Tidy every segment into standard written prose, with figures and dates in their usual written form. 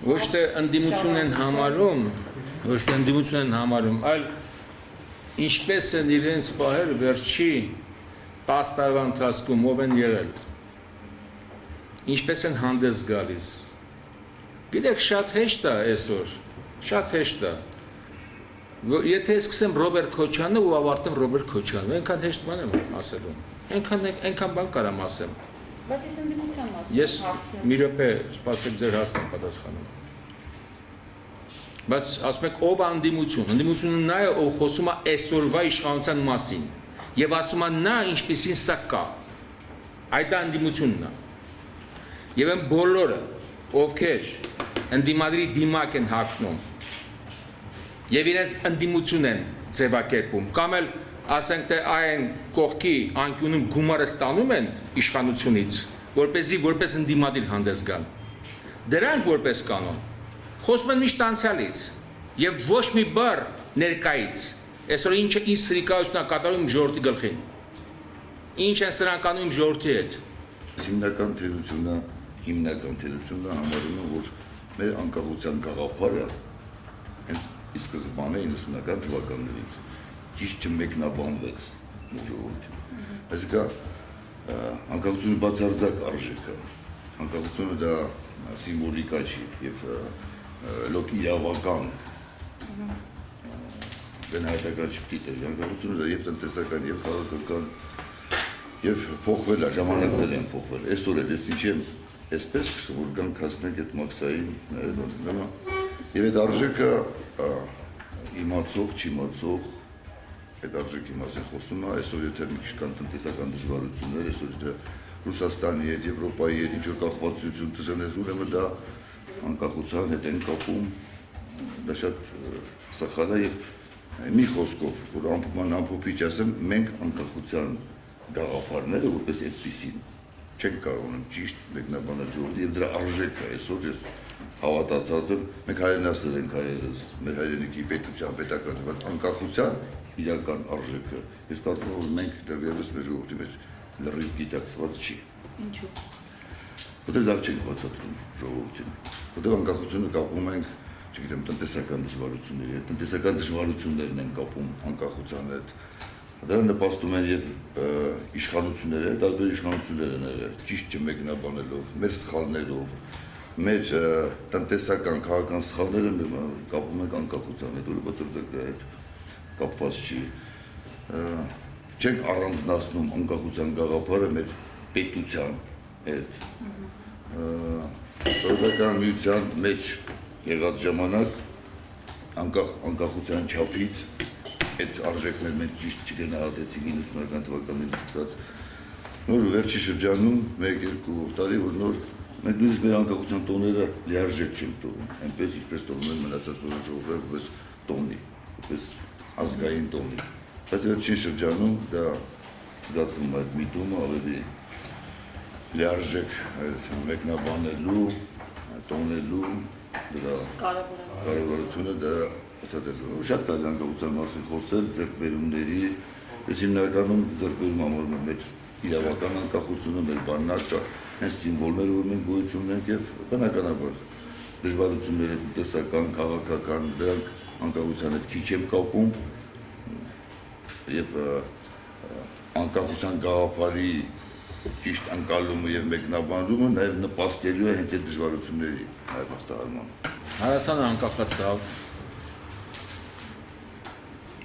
Ոչ թե ընդդիմություն են համարում, այլ ինչպես են իրենց պահել վերջի 10 տարվա ընթացքում ով են եղել, ինչպես են հանդես գալիս։ Գիտեք, շատ հեշտ է այսօր, շատ հեշտ է։ Եթե սկսեմ Ռոբերտ Քոչյանը ու ավարտեմ Ռոբերտ Քոչյանը, այնքան հեշտ բան եմ ասելու, այնքան բան կարամ ասեմ։ Բայց ես ընդդիմության մասին Ես մի րոպե սպասեք ձեր հարցին պատասխանում։ Բայց ասում եք ով ընդդիմություն, ընդդիմությունը նա է, ով խոսում է այսօրվա իշխանության մասին եւ ասում է նա ինչպեսին սա կա։ Այդ ընդդիմությունն է։ Եվ այն բոլորը, ովքեր ընդդիմադրի դիմակ են հագնում եւ իրենց ընդդիմություն են ձևակերպում, կամ էլ ասենք թե այն կողքի անկյունում գումարը ստանում են իշխանությունից, որպես ընդդիմադիր հանդես գան։ Դրանք որպես կանոն խոսում են միշտ անցյալից եւ ոչ մի բառ ներկայից։ Այսօր ինչը ինչ սրիկայություն է կատարում ժողովրդի գլխին։ Ինչ են սրանք անում ժողովրդի հետ։ Հիմնական թերությունը համարում եմ, որ մեր անկախության գաղափարը ի սկզբանե 90-ական թվականներից ճիշտ չմեկնաբանվեց ժողովրդին։ Այսինքն անկախությունը բացարձակ արժեք է։ Անկախությունը դա սիմվոլիկա չի եւ լոկ իրավական բնահայտական չպիտի տեղ։ Անկախությունը դա եւ տնտեսական եւ քաղաքական եւ փոխվել է, ժամանակներ են փոխվել։ Այսօր էլ ես ինչ եմ այսպես սկսում որ գանք հասնենք այդ մաքսային եւ այդ արժեքը իմացող, չիմացող այդ արժեքի մասին խոսում է, այսօր եթե մի քիչ կան տնտեսական դժվարություններ, այսօր եթե Ռուսաստանի հետ, Եվրոպայի հետ ինչ որ կախվածություն դժվարներ, ուրեմն դա անկախության հետ են կապում, դա շատ սխալ է եւ մի խոսքով, որ ամփոփիչ ասեմ, մենք անկախության գաղափարները որպես այդպիսին չենք կարողանում ճիշտ մեկնաբանել ժողովրդի եւ դրա արժեքը այսօր ես հավատացած եմ, մենք հայրենասեր ենք հայերս, մեր հայրենիքի պետության, պետական անկախության իրական արժեքը։ Ես կարծում եմ, որ մենք դեռևս մեր ժողովրդի մեջ լրիվ գիտակցված չի։ Ինչու՞։ Որտեղ դա չենք բացատրում ժողովրդին։ Որտեղ անկախությունը կապում ենք, չգիտեմ, տնտեսական դժվարությունների հետ, տնտեսական դժվարություններն են կապում անկախության հետ։ Դրա նպաստում են եւ իշխանությունները, տարբեր իշխանություններ են եղել, ճիշտ չմեկնաբանելով, մեր սխալներով, մեր տնտեսական, քաղաքական սխալները կապում ենք անկախության հետ, որը բացարձակ դա հետ կապված չի։ Չենք առանձնացնում անկախության գաղափարը մեր պետության հետ։ Սովետական միության մեջ եղած ժամանակ անկախության չափից այդ արժեքներ մենք ճիշտ չգնահատեցինք 90-ական թվականներից սկսած նոր վերջի շրջանում 1-2 տարի որ նոր մենք նույնիսկ մեր անկախության տոները լիարժեք չենք տոնում այնպես ինչպես տոնում են մնացած բոլոր ժողովուրդը որպես տոնի որպես ազգային տոնի բայց վերջին շրջանում դա զգացվում է այդ միտումը ավելի լիարժեք մեկնաբանելու տոնելու դրա կարևորությունը դա շատ կարելի անկախության մասին խոսել, ձեռքբերումների, ես հիմնականում ձեռքբերում համարում եմ մեր իրավական անկախությունը, մեր բաննակը, հենց սիմվոլները, որ մենք գոյություն ունենք եւ բնականաբար դժվարությունները տնտեսական, քաղաքական, դրանք անկախության հետ քիչ եմ կապում եւ անկախության գաղափարի ճիշտ անցալումը եւ մեկնաբանումը նաեւ նպաստելու է հենց այդ դժվարությունների հաղթահարմանը։ Հայաստանը անկախացավ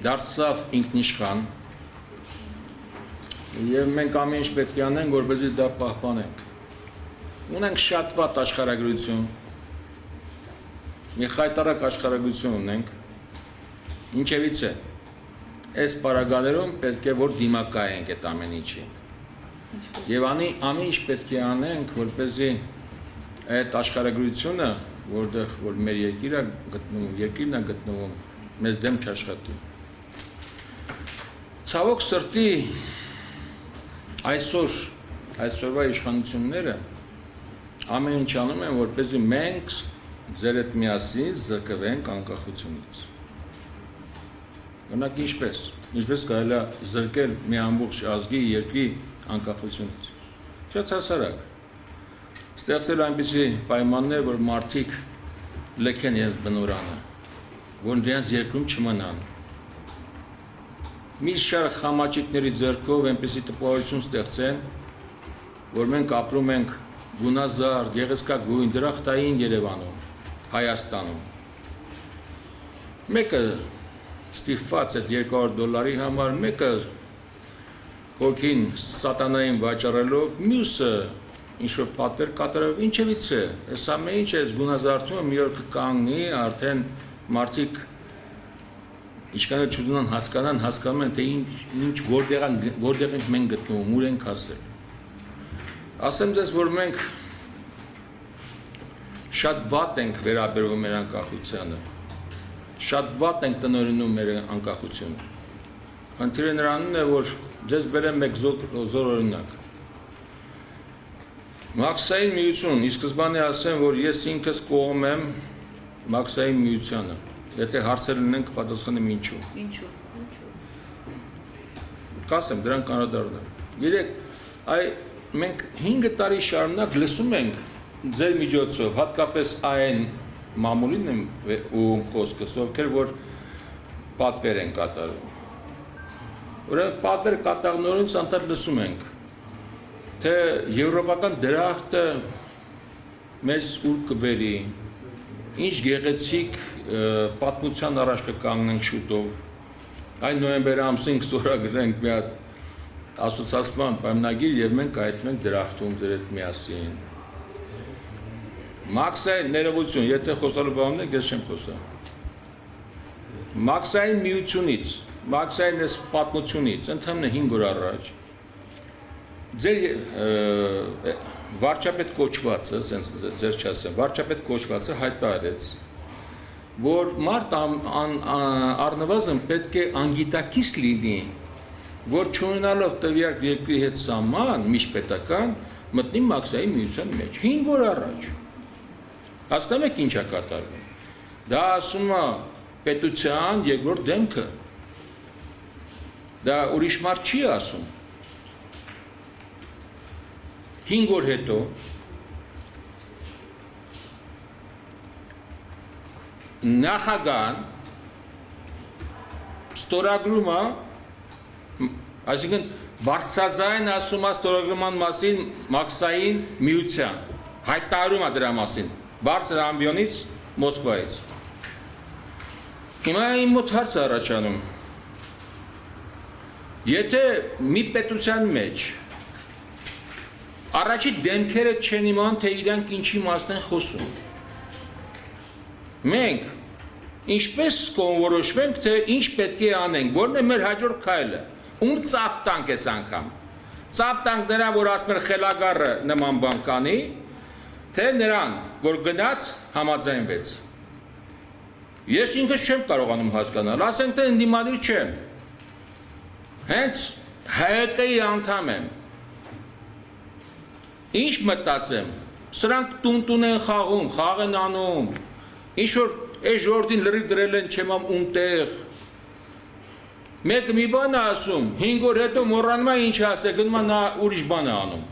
դարձավ ինքնիշխան եւ մենք ամեն ինչ պետք է անենք որպեսզի դա պահպանենք։ Ունենք շատ վատ աշխարհագրություն, մի խայտարակ աշխարհագրություն ունենք, ինչևից է, այս պարագաներում պետք է որ դիմակայենք այդ ամեն ինչին։ Եվ ամեն ինչ պետք է անենք, որպեսզի այդ աշխարհագրությունը, որտեղ որ մեր երկիրն է գտնվում, մեզ դեմ չաշխատի։ Ցավոք սրտի այսօրվա իշխանությունները ամեն ինչ անում են, որպեսզի մենք ձեր հետ միասին զրկվենք անկախությունից։ Օրինակ ինչպես կարելի է զրկել մի ամբողջ ազգի երկրի անկախությունից։ Շատ հասարակ։ Ստեղծել այնպիսի պայմաններ, որ մարդիկ լքեն իրենց բնորանը, որ իրենց երկրում չմնան։ Մի շարք խամաճիկների ձեռքով այնպեսի տպավորություն ստեղծեն, որ մենք ապրում ենք գունազարդ, գեղեցկագույն, դրախտային Երևանում, Հայաստանում։ Մեկը ստիպված այդ $200 համար, մեկը հոգին սատանային վաճառելով, մյուսը ինչ-որ պատվեր կատարելով, ինչևից է, այս ամեն ինչ այս գունազարդումը մի օր կկանգնի, արդեն մարդիկ ինչքան էլ չուզենան հասկանում են, թե ինչ որտեղ ենք մենք գտնվում, ուր ենք հասել։ Ասեմ ձեզ, որ մենք շատ վատ ենք վերաբերվում մեր անկախությանը, շատ վատ ենք տնօրինում մեր անկախությունը։ Խնդիրը նրանում է, որ ձեզ բերեմ մեկ զոր օրինակ։ Մաքսային միություն, ի սկզբանե ասեմ, որ ես ինքս կողմ եմ Մաքսային միությանը։ Եթե հարցեր լինեն կպատասխանեմ ինչու։ Ինչու։ Կասեմ, դրանք անդրադառնամ։ Երեք, մենք 5 տարի շարունակ լսում ենք ձեր միջոցով, հատկապես այն մամուլին ու խոսքս, ովքեր որ պատվեր են կատարում։ Ուրեմն պատվեր կատարողներից անդադ լսում ենք, թե եվրոպական դրախտը մեզ ուր կբերի, ինչ գեղեցիկ պատմության առաջ կկանգնենք շուտով։ Այն նոյեմբեր ամսին ստորագրենք մի հատ ասոցիացիան պայմանագիր եւ մենք կայացնենք դրախտում ձեր հետ միասին։ Մաքսային ներողություն, եթե խոսալու բանն է, ես չեմ խոսա։ Մաքսային միությունից, Մաքսային այս պատմությունից, ընդհանրապես 5 օր առաջ ձեր վարչապետ կոչվածը, ասենց ձեր չասեմ, վարչապետ կոչվածը հայտարարեց, որ մարդ առնվազն պետք է անգիտակից լինի, որ չունենալով տվյալ երկրի հետ սահման, միջպետական, մտնի Մաքսային միության մեջ, 5 օր առաջ։ Հասկանում եք ինչ է կատարվում։ Դա ասում է պետության երկրորդ դեմքը։ Դա ուրիշ մարդ չի ասում։ 5 օր հետո նախագահան ստորագրում է, այսինքն բարձրաձայն ասում է ստորագրման մասին Մաքսային միության, հայտարարում է դրա մասին, բարձր ամբիոնից Մոսկվայից։ Հիմա իմ մոտ հարց է առաջանում, եթե մի պետության մեջ առաջի դեմքերը չեն իման, թե իրանք ինչի մասն են խոսում։ Մենք ինչպես կոնորոշվենք, թե ինչ պետք է անենք, որն է մեր հաջորդ քայլը։ Ում ծափ տանք այս անգամ։ Ծափ տանք նրան, որ ասում են խելագարը նման բան կանի, թե նրան, որ գնաց համաձայնվեց։ Ես ինքս չեմ կարողանում հասկանալ, ասենք թե ընդդիմադիր չեմ։ Հենց ՀԿ-ի անդամ եմ։ Ինչ մտածեմ, սրանք տուն են խաղում, խաղ են անում, ինչ-որ այս ժորդին լրիվ դրել են չեմ ամ ումտեղ, մեկը մի բան է ասում, 5 օր հետո մոռանում է ինչ ասէ, գնում է նա ուրիշ բան է անում։